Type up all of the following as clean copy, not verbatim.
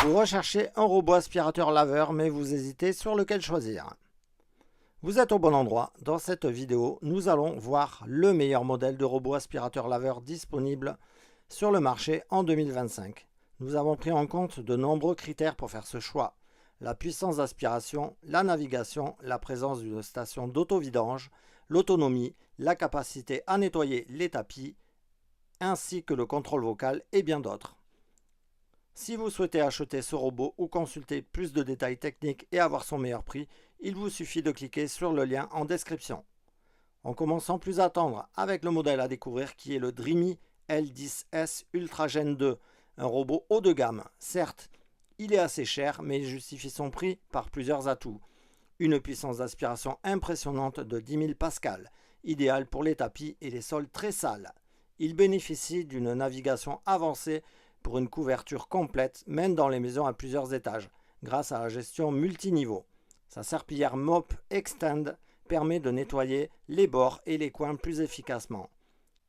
Vous recherchez un robot aspirateur laveur mais vous hésitez sur lequel choisir. Vous êtes au bon endroit. Dans cette vidéo, nous allons voir le meilleur modèle de robot aspirateur laveur disponible sur le marché en 2025. Nous avons pris en compte de nombreux critères pour faire ce choix. La puissance d'aspiration, la navigation, la présence d'une station d'auto-vidange, l'autonomie, la capacité à nettoyer les tapis, ainsi que le contrôle vocal et bien d'autres. Si vous souhaitez acheter ce robot ou consulter plus de détails techniques et avoir son meilleur prix, il vous suffit de cliquer sur le lien en description. On commence sans plus attendre avec le modèle à découvrir qui est le Dreamy L10S Ultra Gen 2, un robot haut de gamme. Certes, il est assez cher mais il justifie son prix par plusieurs atouts. Une puissance d'aspiration impressionnante de 10 000 pascal, idéale pour les tapis et les sols très sales. Il bénéficie d'une navigation avancée pour une couverture complète, même dans les maisons à plusieurs étages, grâce à la gestion multiniveau. Sa serpillière Mop Extend permet de nettoyer les bords et les coins plus efficacement.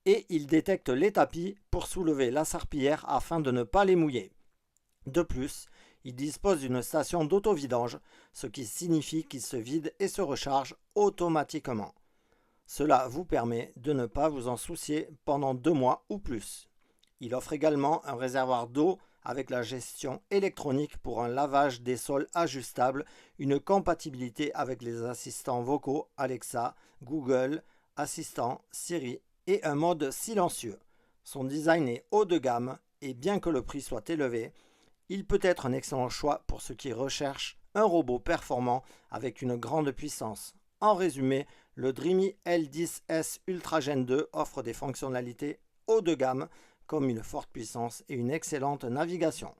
Et il détecte les tapis pour soulever la serpillière afin de ne pas les mouiller. De plus, il dispose d'une station d'auto-vidange, ce qui signifie qu'il se vide et se recharge automatiquement. Cela vous permet de ne pas vous en soucier pendant 2 mois ou plus. Il offre également un réservoir d'eau avec la gestion électronique pour un lavage des sols ajustable, une compatibilité avec les assistants vocaux Alexa, Google, Assistant, Siri et un mode silencieux. Son design est haut de gamme et bien que le prix soit élevé, il peut être un excellent choix pour ceux qui recherchent un robot performant avec une grande puissance. En résumé, le Dreamy L10S Ultra Gen 2 offre des fonctionnalités haut de gamme comme une forte puissance et une excellente navigation.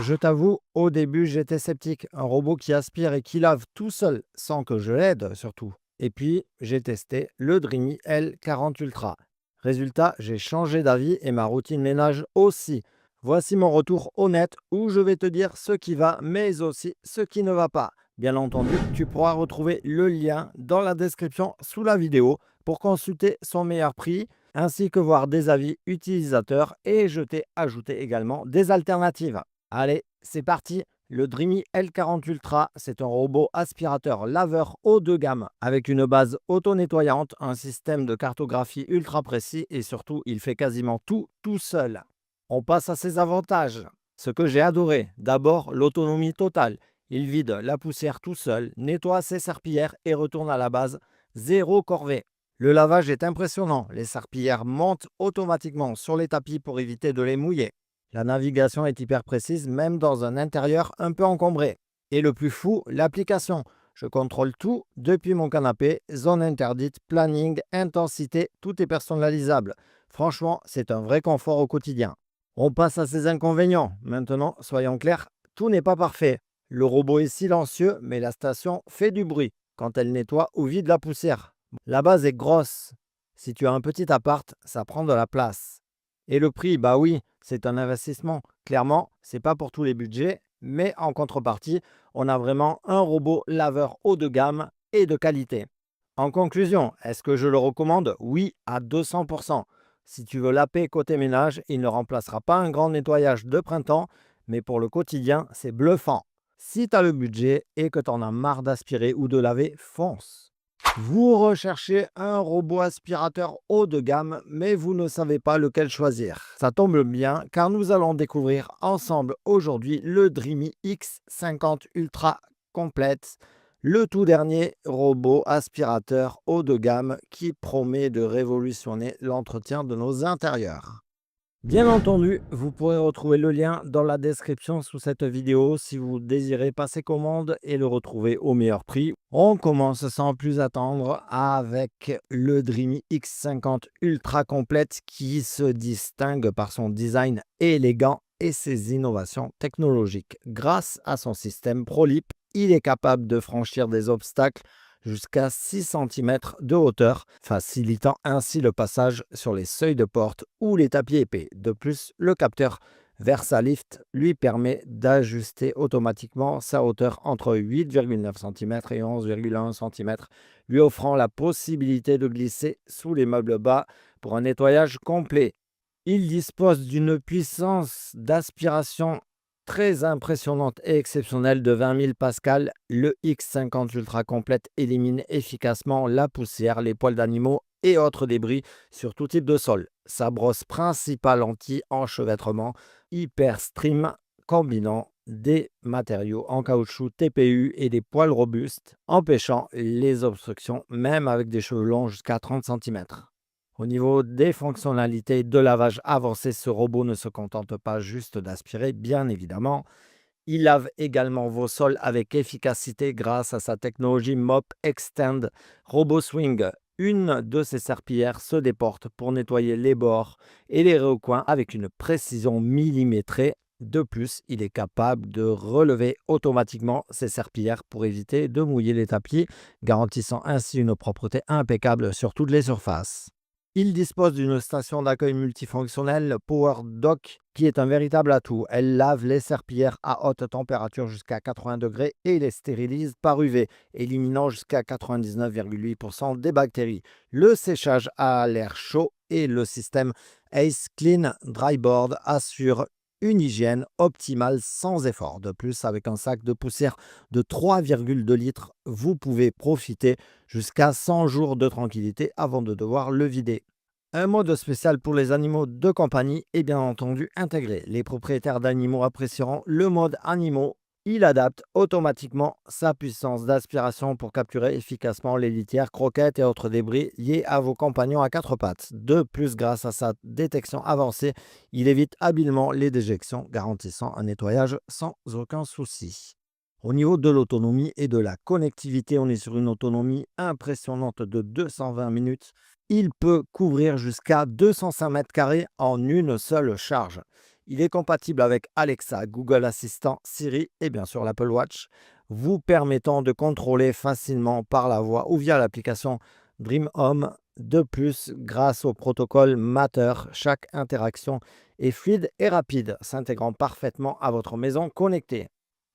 Je t'avoue, au début j'étais sceptique, un robot qui aspire et qui lave tout seul, sans que je l'aide surtout. Et puis j'ai testé le Dreamy L40 Ultra. Résultat, j'ai changé d'avis et ma routine ménage aussi. Voici mon retour honnête où je vais te dire ce qui va, mais aussi ce qui ne va pas. Bien entendu, tu pourras retrouver le lien dans la description sous la vidéo pour consulter son meilleur prix, ainsi que voir des avis utilisateurs et je t'ai ajouté également des alternatives. Allez, c'est parti. Le Dreamy L40 Ultra, c'est un robot aspirateur laveur haut de gamme avec une base auto-nettoyante, un système de cartographie ultra précis et surtout, il fait quasiment tout seul. On passe à ses avantages. Ce que j'ai adoré, d'abord l'autonomie totale. Il vide la poussière tout seul, nettoie ses serpillières et retourne à la base, zéro corvée. Le lavage est impressionnant, les serpillières montent automatiquement sur les tapis pour éviter de les mouiller. La navigation est hyper précise, même dans un intérieur un peu encombré. Et le plus fou, l'application. Je contrôle tout depuis mon canapé, zone interdite, planning, intensité, tout est personnalisable. Franchement, c'est un vrai confort au quotidien. On passe à ses inconvénients. Maintenant, soyons clairs, tout n'est pas parfait. Le robot est silencieux, mais la station fait du bruit quand elle nettoie ou vide la poussière. La base est grosse. Si tu as un petit appart, ça prend de la place. Et le prix, bah oui, c'est un investissement. Clairement, c'est pas pour tous les budgets, mais en contrepartie, on a vraiment un robot laveur haut de gamme et de qualité. En conclusion, est-ce que je le recommande? Oui, à 200%. Si tu veux laper côté ménage, il ne remplacera pas un grand nettoyage de printemps, mais pour le quotidien, c'est bluffant. Si tu as le budget et que tu en as marre d'aspirer ou de laver, fonce. Vous recherchez un robot aspirateur haut de gamme, mais vous ne savez pas lequel choisir. Ça tombe bien car nous allons découvrir ensemble aujourd'hui le Dreamy X50 Ultra Complete, le tout dernier robot aspirateur haut de gamme qui promet de révolutionner l'entretien de nos intérieurs. Bien entendu, vous pourrez retrouver le lien dans la description sous cette vidéo si vous désirez passer commande et le retrouver au meilleur prix. On commence sans plus attendre avec le Dreamy X50 Ultra Complete qui se distingue par son design élégant et ses innovations technologiques. Grâce à son système ProLip, il est capable de franchir des obstacles jusqu'à 6 cm de hauteur, facilitant ainsi le passage sur les seuils de porte ou les tapis épais. De plus, le capteur VersaLift lui permet d'ajuster automatiquement sa hauteur entre 8,9 cm et 11,1 cm, lui offrant la possibilité de glisser sous les meubles bas pour un nettoyage complet. Il dispose d'une puissance d'aspiration Très impressionnante et exceptionnelle de 20 000 pascal, le X50 Ultra Complète élimine efficacement la poussière, les poils d'animaux et autres débris sur tout type de sol. Sa brosse principale anti-enchevêtrement Hyper Stream combinant des matériaux en caoutchouc TPU et des poils robustes, empêchant les obstructions même avec des cheveux longs jusqu'à 30 cm. Au niveau des fonctionnalités de lavage avancé, ce robot ne se contente pas juste d'aspirer, bien évidemment. Il lave également vos sols avec efficacité grâce à sa technologie Mop Extend Robot Swing. Une de ses serpillères se déporte pour nettoyer les bords et les recoins avec une précision millimétrée. De plus, il est capable de relever automatiquement ses serpillères pour éviter de mouiller les tapis, garantissant ainsi une propreté impeccable sur toutes les surfaces. Il dispose d'une station d'accueil multifonctionnelle Power Dock qui est un véritable atout. Elle lave les serpillères à haute température jusqu'à 80 degrés et les stérilise par UV, éliminant jusqu'à 99,8% des bactéries. Le séchage à l'air chaud et le système Ace Clean Dryboard assurent une hygiène optimale sans effort. De plus, avec un sac de poussière de 3,2 litres, vous pouvez profiter jusqu'à 100 jours de tranquillité avant de devoir le vider. Un mode spécial pour les animaux de compagnie est bien entendu intégré. Les propriétaires d'animaux apprécieront le mode animaux. Il adapte automatiquement sa puissance d'aspiration pour capturer efficacement les litières, croquettes et autres débris liés à vos compagnons à quatre pattes. De plus, grâce à sa détection avancée, il évite habilement les déjections, garantissant un nettoyage sans aucun souci. Au niveau de l'autonomie et de la connectivité, on est sur une autonomie impressionnante de 220 minutes. Il peut couvrir jusqu'à 205 mètres carrés en une seule charge. Il est compatible avec Alexa, Google Assistant, Siri et bien sûr l'Apple Watch, vous permettant de contrôler facilement par la voix ou via l'application Dream Home. De plus, grâce au protocole Matter, chaque interaction est fluide et rapide, s'intégrant parfaitement à votre maison connectée.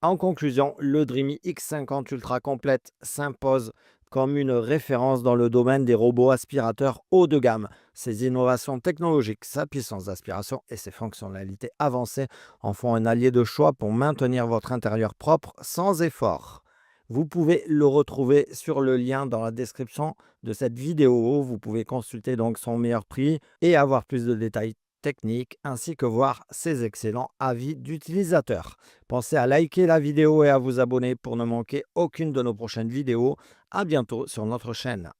En conclusion, le Dreamy X50 Ultra Complète s'impose comme une référence dans le domaine des robots aspirateurs haut de gamme. Ses innovations technologiques, sa puissance d'aspiration et ses fonctionnalités avancées en font un allié de choix pour maintenir votre intérieur propre sans effort. Vous pouvez le retrouver sur le lien dans la description de cette vidéo. Vous pouvez consulter donc son meilleur prix et avoir plus de détails techniques ainsi que voir ses excellents avis d'utilisateurs. Pensez à liker la vidéo et à vous abonner pour ne manquer aucune de nos prochaines vidéos. À bientôt sur notre chaîne.